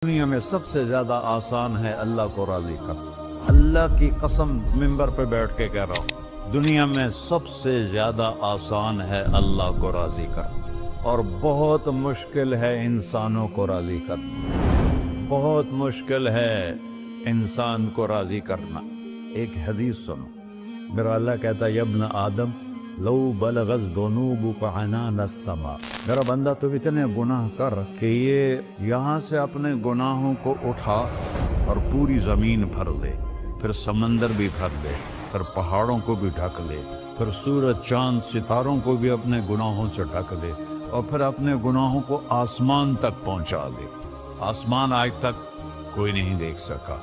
دنیا میں سب سے زیادہ آسان ہے اللہ کو راضی کرنا۔ اللہ کی قسم منبر پہ بیٹھ کے کہہ رہا ہوں، دنیا میں سب سے زیادہ آسان ہے اللہ کو راضی کرنا، اور بہت مشکل ہے انسانوں کو راضی کرنا۔ بہت مشکل ہے انسان کو راضی کرنا۔ ایک حدیث سنو، میرا اللہ کہتا ہے، یا ابن آدم لو بلغت ذنوبک عنان السماء، میرا بندہ تو اتنے گناہ کر کہ یہ یہاں سے اپنے گناہوں کو اٹھا اور پوری زمین بھر لے، پھر سمندر بھی بھر لے، پھر پہاڑوں کو بھی ڈھک لے، پھر سورج چاند ستاروں کو بھی اپنے گناہوں سے ڈھک لے، اور پھر اپنے گناہوں کو آسمان تک پہنچا دے۔ آسمان آج تک کوئی نہیں دیکھ سکا،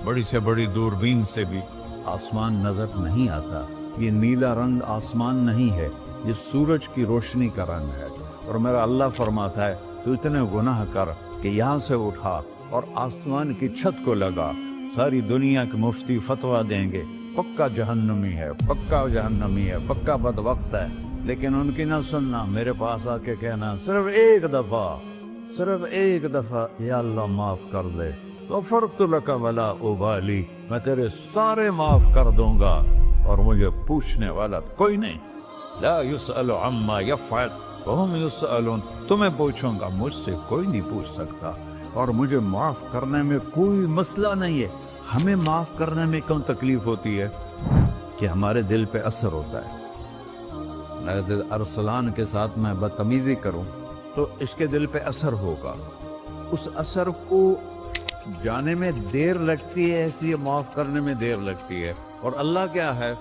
بڑی سے بڑی دوربین سے بھی آسمان نظر نہیں آتا۔ یہ نیلا رنگ آسمان نہیں ہے، یہ سورج کی روشنی کا رنگ ہے۔ اور میرا اللہ فرماتا ہے، تو اتنے گناہ کر کہ یہاں سے اٹھا اور آسمان کی چھت کو لگا، ساری دنیا کے مفتی فتویٰ دیں گے پکا جہنمی ہے، پکا جہنمی ہے، پکا بدبخت ہے، لیکن ان کی نہ سننا، میرے پاس آ کے کہنا صرف ایک دفعہ یا اللہ معاف کر دے، غفرت لک ولا ابالی، میں تیرے سارے معاف کر دوں گا اور مجھے پوچھنے والا کوئی نہیں۔ لا يسأل عما يفعل وهم يسألون، تمہیں پوچھوں گا، مجھ سے کوئی نہیں پوچھ سکتا، اور مجھے معاف کرنے میں کوئی مسئلہ نہیں ہے۔ ہمیں معاف کرنے میں کیوں تکلیف ہوتی ہے؟ کہ ہمارے دل پہ اثر ہوتا ہے۔ میرے دل ارسلان کے ساتھ میں بدتمیزی کروں تو اس کے دل پہ اثر ہوگا، اس اثر کو جانے میں دیر لگتی ہے، اس لیے معاف کرنے میں دیر لگتی ہے۔ اور اللہ کیا ہے؟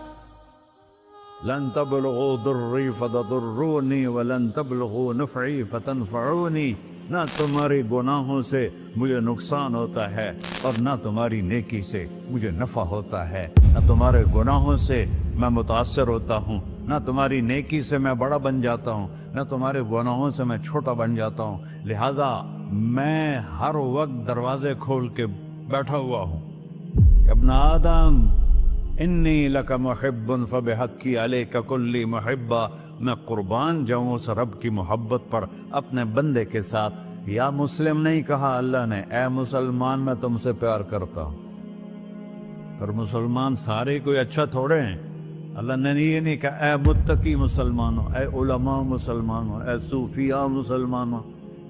لن تبلغوا ضرری فتضرونی ولن تبلغوا نفعی فتنفعونی، نہ تمہاری گناہوں سے مجھے نقصان ہوتا ہے اور نہ تمہاری نیکی سے مجھے نفع ہوتا ہے۔ نہ تمہارے گناہوں سے میں متاثر ہوتا ہوں، نہ تمہاری نیکی سے میں بڑا بن جاتا ہوں، نہ تمہارے گناہوں سے میں چھوٹا بن جاتا ہوں، لہذا میں ہر وقت دروازے کھول کے بیٹھا ہوا ہوں۔ ابن آدم انی لک محب فبحقی علیک کلی محبہ، میں قربان جاؤں اس رب کی محبت پر اپنے بندے کے ساتھ۔ یا مسلم نہیں کہا اللہ نے، اے مسلمان میں تم سے پیار کرتا ہوں۔ پر مسلمان سارے کوئی اچھا تھوڑے ہیں۔ اللہ نے یہ نہیں کہا اے متقی مسلمانوں، اے علماء مسلمانوں، اے صوفیاء مسلمانوں،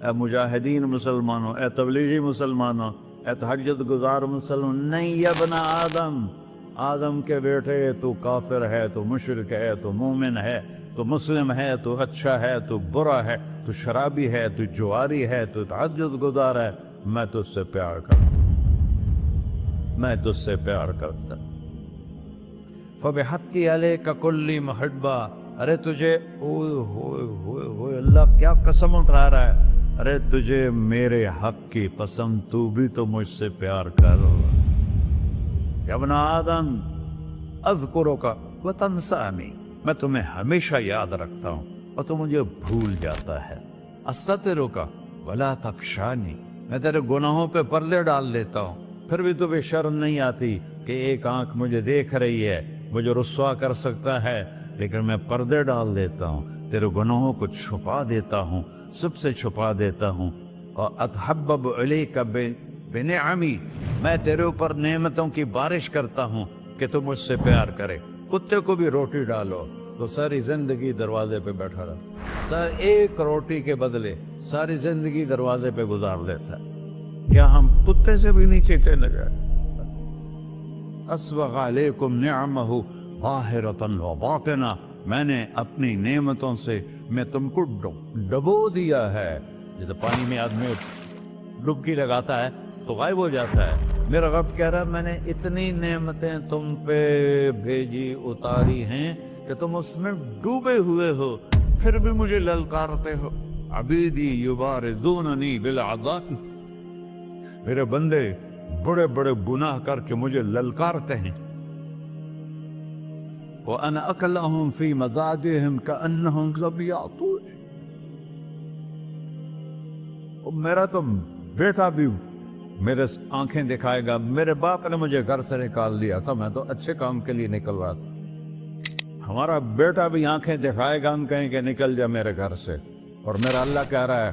اے مجاہدین مسلمانوں، اے تبلیغی مسلمانوں، اے تہجد گزار مسلمان، نہیں۔ یا ابن آدم، آدم کے بیٹے، تو کافر ہے، تو مشرک ہے، تو مومن ہے، تو مسلم ہے، تو اچھا ہے، تو برا ہے، تو شرابی ہے، تو جواری ہے، تو تہجد گزار ہے، میں تجھ سے پیار کرتا ہوں، میں تجھ سے پیار کرتا ہوں۔ فبحقی علیک کلی محبہ، ارے تجھے اوئے ہوئے ہوئے ہوئے، اللہ کیا قسم اٹھا رہا ہے، ارے تجھے میرے حق کی قسم، تو بھی تو مجھ سے پیار کر۔ یا ابن آدم اذکرک وتنسانی، میں تمہیں ہمیشہ یاد رکھتا ہوں اور تو مجھے بھول جاتا ہے۔ استترک ولا تخشانی، میں تیرے گناہوں پہ پردے ڈال دیتا ہوں، پھر بھی تمہیں شرم نہیں آتی کہ ایک آنکھ مجھے دیکھ رہی ہے، مجھے رسوا کر سکتا ہے، لیکن میں پردے ڈال دیتا ہوں، تیرے گناہوں کو چھپا دیتا ہوں، سب سے چھپا دیتا ہوں۔ اور اتحبب الیک بنعمی، میں تیرے اوپر نعمتوں کی بارش کرتا ہوں کہ تو مجھ سے پیار کرے۔ کتے کو بھی روٹی ڈالو تو ساری زندگی دروازے پہ بیٹھا رہتا، ایک روٹی کے بدلے ساری زندگی دروازے پہ گزار دیتا ہے۔ کیا ہم کتے سے بھی نیچے چلے گئے؟ اسبغ علیکم نعمہ ظاہرۃ و باطنہ، میں نے اپنی نعمتوں سے میں تم کو ڈبو دیا ہے۔ جیسے پانی میں آدمی ڈبکی لگاتا ہے تو غائب ہو جاتا ہے، میرا رب کہہ رہا ہے میں نے اتنی نعمتیں تم پہ بھیجی، اتاری ہیں کہ تم اس میں ڈوبے ہوئے ہو، پھر بھی مجھے للکارتے ہو۔ عبیدی یبارزوننی بالعذاب، میرے بندے بڑے بڑے گناہ کر کے مجھے للکارتے ہیں۔ وَأَنَا أَكْلَهُمْ فِي مَزَاجِهِمْ كَأَنَّهُمْ ظَبِيَّةٌ، میرا تو بیٹا بھی میرے آنکھیں دکھائے گا، میرے باپ نے مجھے گھر سے نکال دیا تھا، میں تو اچھے کام کے لیے نکل رہا تھا، ہمارا بیٹا بھی آنکھیں دکھائے گا، ہم کہیں کہ نکل جا میرے گھر سے۔ اور میرا اللہ کہہ رہا ہے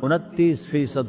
29%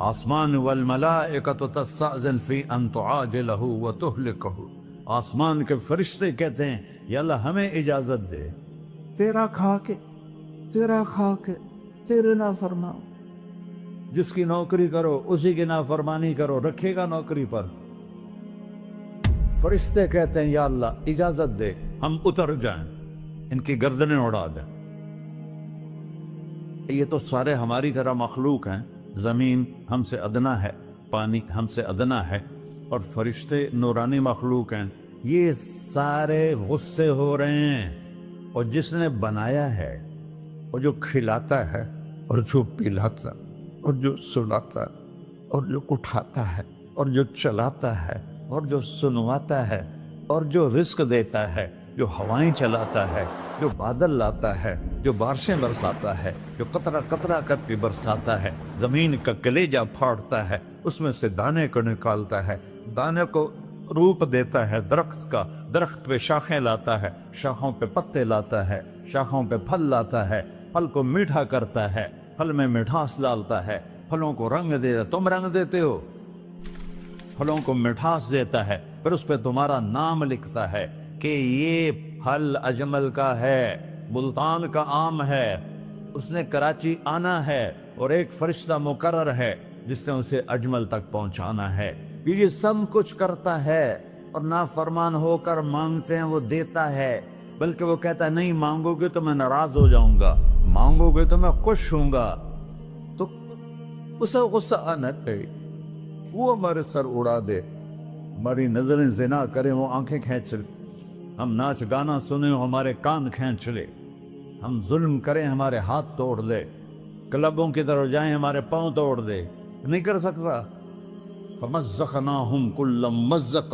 آسمان والملائکۃ تستأذن فی ان تعاجلہ وتہلکہ، آسمان کے فرشتے کہتے ہیں یا اللہ ہمیں اجازت دے تیرا کھا کے تیرے نافرمان، جس کی نوکری کرو اسی کی نافرمانی کرو، رکھے گا نوکری پر؟ فرشتے کہتے ہیں یا اللہ اجازت دے ہم اتر جائیں، ان کی گردنیں اڑا دیں۔ یہ تو سارے ہماری طرح مخلوق ہیں، زمین ہم سے ادنا ہے، پانی ہم سے ادنا ہے، اور فرشتے نورانی مخلوق ہیں، یہ سارے غصے ہو رہے ہیں۔ اور جس نے بنایا ہے اور جو کھلاتا ہے اور جو پلاتا اور جو سلاتا اور جو اٹھاتا ہے اور جو چلاتا ہے اور جو سنواتا ہے اور جو رزق دیتا ہے، جو ہوائیں چلاتا ہے، جو بادل لاتا ہے، جو بارشیں برساتا ہے، جو قطرہ قطرہ کر کے برساتا ہے، زمین کا کلیجہ پھاڑتا ہے، اس میں سے دانے کو نکالتا ہے، دانے کو روپ دیتا ہے درخت کا، درخت پہ شاخیں لاتا ہے، شاخوں پہ پتے لاتا ہے، شاخوں پہ پھل لاتا ہے، پھل کو میٹھا کرتا ہے، پھل میں مٹھاس ڈالتا ہے، پھلوں کو رنگ دیتا ہے۔ تم رنگ دیتے ہو، پھلوں کو مٹھاس دیتا ہے، پھر اس پہ تمہارا نام لکھتا ہے کہ یہ پھل اجمل کا ہے، ملتان کا آم ہے، اس نے کراچی آنا ہے، اور ایک فرشتہ مقرر ہے جس نے اسے اجمل تک پہنچانا ہے۔ یہ سب کچھ کرتا ہے، اور نافرمان ہو کر مانگتے ہیں وہ دیتا ہے، بلکہ وہ کہتا ہے نہیں مانگو گے تو میں ناراض ہو جاؤں گا، مانگو گے تو میں خوش ہوں گا۔ تو اسے غصہ آنا چاہیے، وہ ہمارے سر اڑا دے، ہماری نظریں زنا کریں وہ آنکھیں کھینچ لے، ہم ناچ گانا سنیں ہمارے کان کھینچ لے، ہم ظلم کریں ہمارے ہاتھ توڑ دے، کلبوں کی طرف جائیں ہمارے پاؤں توڑ دے، نہیں کر سکتا۔ فَمَزَّقْنَاهُمْ كُلَّ مُمَزَّقٍ،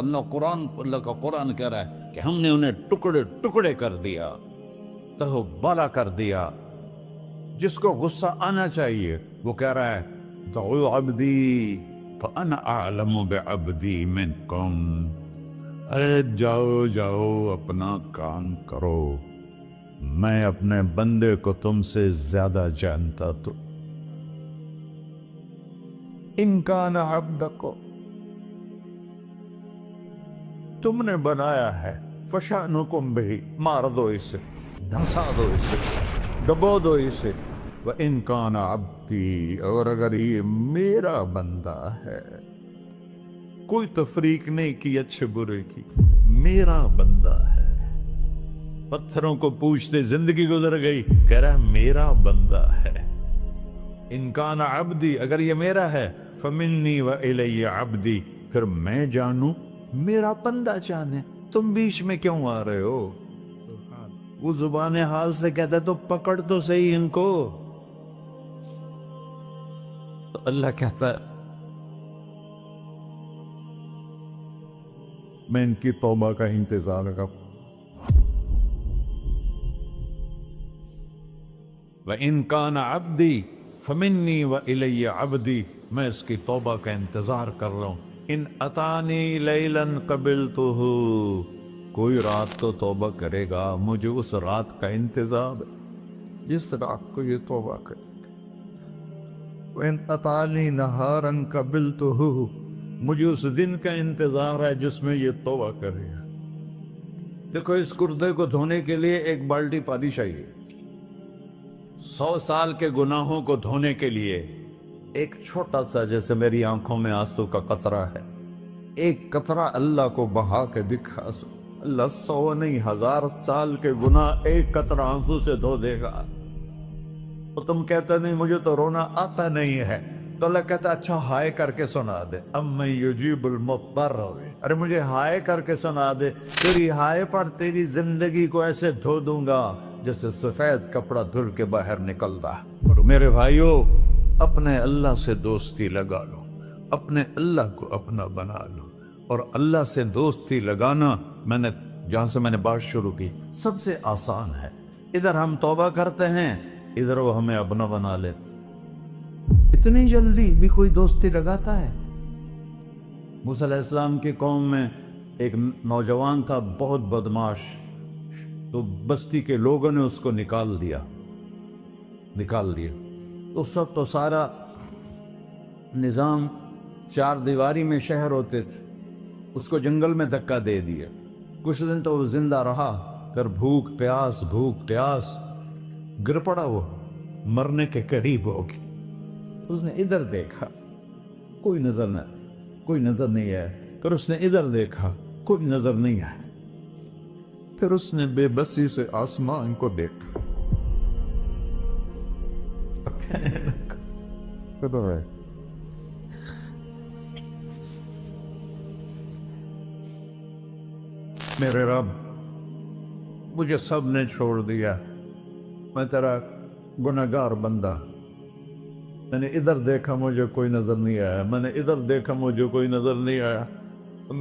اللہ کا قرآن کہہ رہا ہے کہ ہم نے انہیں ٹکڑے ٹکڑے کر دیا، تہو بالا کر دیا۔ جس کو غصہ آنا چاہیے وہ کہہ رہا ہے دعوا عبدی فأنا أعلم بعبدی منکم، ارے جاؤ جاؤ اپنا کام کرو، میں اپنے بندے کو تم سے زیادہ جانتا۔ تو ان کان عبدکم، تم نے بنایا ہے، فشانکم بہ، مار دو اسے، دھنسا دو اسے، ڈبو دو اسے۔ وَإِن كَانَ عَبْدِي، اور اگر یہ میرا بندہ ہے، کوئی تفریق نہیں کی اچھے برے کی، میرا بندہ ہے۔ پتھروں کو پوچھتے زندگی گزر گئی، کہہ رہا میرا بندہ ہے۔ ان کان عبدی، اگر یہ میرا ہے، فمنی وإلی عبدی، پھر میں جانوں میرا بندہ جانے، تم بیچ میں کیوں آ رہے ہو؟ وہ زبان حال سے کہتا ہے تو پکڑ تو صحیح ان کو۔ تو اللہ کہتا ہے میں ان کی توبہ کا انتظار کروں۔ وَإِن كَانَ عَبْدِي فَمِنِّي وَإِلَيَّ عَبْدِي، میں اس کی توبہ کا انتظار کر رہا ہوں۔ ان اتانی لیلاً قبلتہ، کوئی رات تو توبہ کرے گا، مجھے اس رات کا انتظار ہے جس رات کو یہ توبہ کرے۔ وَإِنْ أَتَانِي نَهَارًا قَبِلْتُهُ، مجھے اس دن کا انتظار ہے جس میں یہ توبہ کرے گا۔ دیکھو اس کردے کو دھونے کے لیے ایک بالٹی پانی چاہیے، 100 سال کے گناہوں کو دھونے کے لیے ایک چھوٹا سا، جیسے میری آنکھوں میں آنسو کا قطرہ ہے، ایک قطرہ اللہ کو بہا کے دکھا، اللہ 100 نہیں 1000 سال کے گناہ ایک قطرہ آنسو سے دھو دے گا۔ تو تم کہتے نہیں مجھے تو رونا آتا نہیں ہے، تو اللہ کہتا اچھا ہائے کر کے سنا دے، اَمَّن یُجِیبُ الْمُضْطَرَّ، ارے مجھے ہائے کر کے سنا دے، تیری ہائے پر تیری زندگی کو ایسے دھو دوں گا جیسے سفید کپڑا دھل کے باہر نکلتا۔ میرے بھائیو، اپنے اللہ سے دوستی لگا لو، اپنے اللہ کو اپنا بنا لو، اور اللہ سے دوستی لگانا جہاں سے میں نے بات شروع کی سب سے آسان ہے۔ ادھر ہم توبہ کرتے ہیں، ادھر وہ ہمیں اپنا بنا لیتے۔ اتنی جلدی بھی کوئی دوستی لگاتا ہے؟ موسیٰ علیہ السلام کی قوم میں ایک نوجوان تھا بہت بدماش، تو بستی کے لوگوں نے اس کو نکال دیا، تو سب تو سارا نظام چار دیواری میں شہر ہوتے تھے، اس کو جنگل میں دھکا دے دیا، کچھ دن تو وہ زندہ رہا، پھر بھوک پیاس گر پڑا، وہ مرنے کے قریب ہو گئی۔ اس نے ادھر دیکھا، کوئی نظر نہیں آیا، پھر اس نے ادھر دیکھا، کوئی نظر نہیں آیا، پھر اس نے بے بسی سے آسمان کو دیکھا۔ میرے رب، مجھے سب نے چھوڑ دیا، میں تیرا گنہگار بندہ، میں نے ادھر دیکھا مجھے کوئی نظر نہیں آیا، میں نے ادھر دیکھا مجھے کوئی نظر نہیں آیا،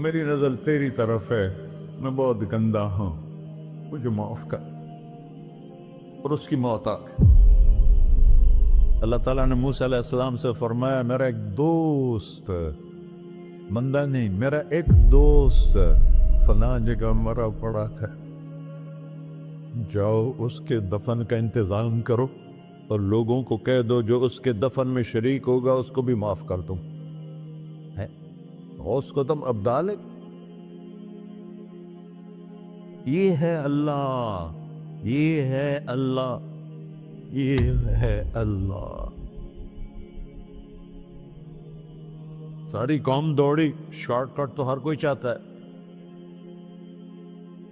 میری نظر تیری طرف ہے، میں بہت گندا ہوں، مجھے معاف کر۔ اور اس کی موت آ گئی۔ اللہ تعالیٰ نے موسیٰ علیہ السلام سے فرمایا، میرا ایک دوست، بندہ نہیں، میرا ایک دوست فلاں جگہ مرا پڑا ہے، جاؤ اس کے دفن کا انتظام کرو اور لوگوں کو کہہ دو جو اس کے دفن میں شریک ہوگا اس کو بھی معاف کر دو۔ اس کو تم ابدال، یہ ہے اللہ، یہ ہے اللہ، یہ ہے اللہ۔ ساری قوم دوڑی، شارٹ کٹ تو ہر کوئی چاہتا ہے،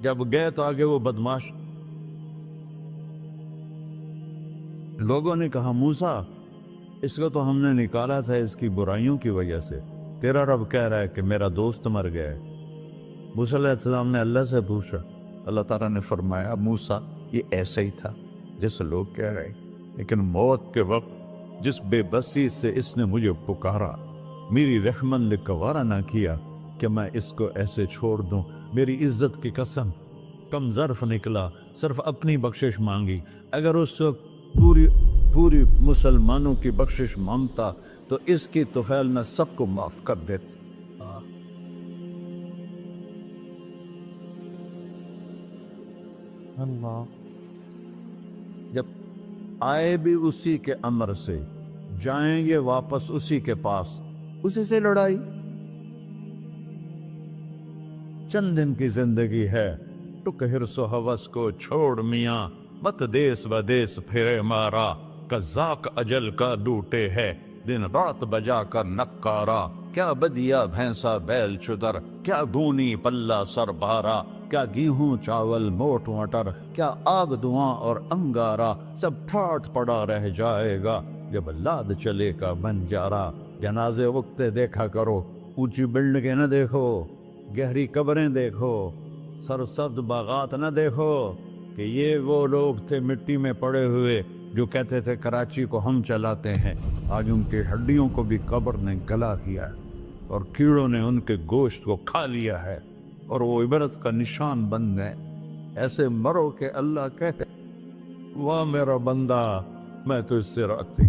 جب گئے تو آگے وہ بدماش لوگوں نے کہا، موسیٰ اس کو تو ہم نے نکالا تھا اس کی برائیوں کی وجہ سے، تیرا رب کہہ رہا ہے کہ میرا دوست مر گیا ہے۔ موسیٰ علیہ السلام نے اللہ سے پوچھا، اللہ تعالیٰ نے فرمایا، موسیٰ یہ ایسا ہی تھا جیسے لوگ کہہ رہے، لیکن موت کے وقت جس بے بسی سے اس نے مجھے پکارا، میری رحمت نے گوارا نہ کیا کہ میں اس کو ایسے چھوڑ دوں، میری عزت کی قسم، کم ظرف نکلا، صرف اپنی بخشش مانگی، اگر اس وقت پوری مسلمانوں کی بخشش مانگتا تو اس کی طفیل میں سب کو معاف کر دیتا۔ اللہ جب آئے بھی اسی کے امر سے، جائیں گے واپس اسی کے پاس، اسی سے لڑائی۔ چند دن کی زندگی ہے، ٹک حرص و ہوس کو چھوڑ میاں، مت دیس بدیس پھرے مارا، قذاق اجل کا ڈوٹے ہے، دن رات بجا کر نکارا، کیا بدیا بھینسا بیل چدر، کیا گونی پلہ سر بارا، کیا گیہوں چاول موٹ مٹر، کیا آگ دھواں اور انگارا، سب ٹھاٹ پڑا رہ جائے گا جب لاد چلے کا بنجارا۔ جنازے وقتے دیکھا کرو، اونچی بلڈنگیں نہ دیکھو، گہری قبریں دیکھو، سرسبز باغات نہ دیکھو، کہ یہ وہ لوگ تھے مٹی میں پڑے ہوئے جو کہتے تھے کراچی کو ہم چلاتے ہیں، آج ان کی ہڈیوں کو بھی قبر نے گلا کیا ہے اور کیڑوں نے ان کے گوشت کو کھا لیا ہے اور وہ عبرت کا نشان بن گئے۔ ایسے مرو کہ اللہ کہتے، واہ میرا بندہ، میں تو اس سے راضی۔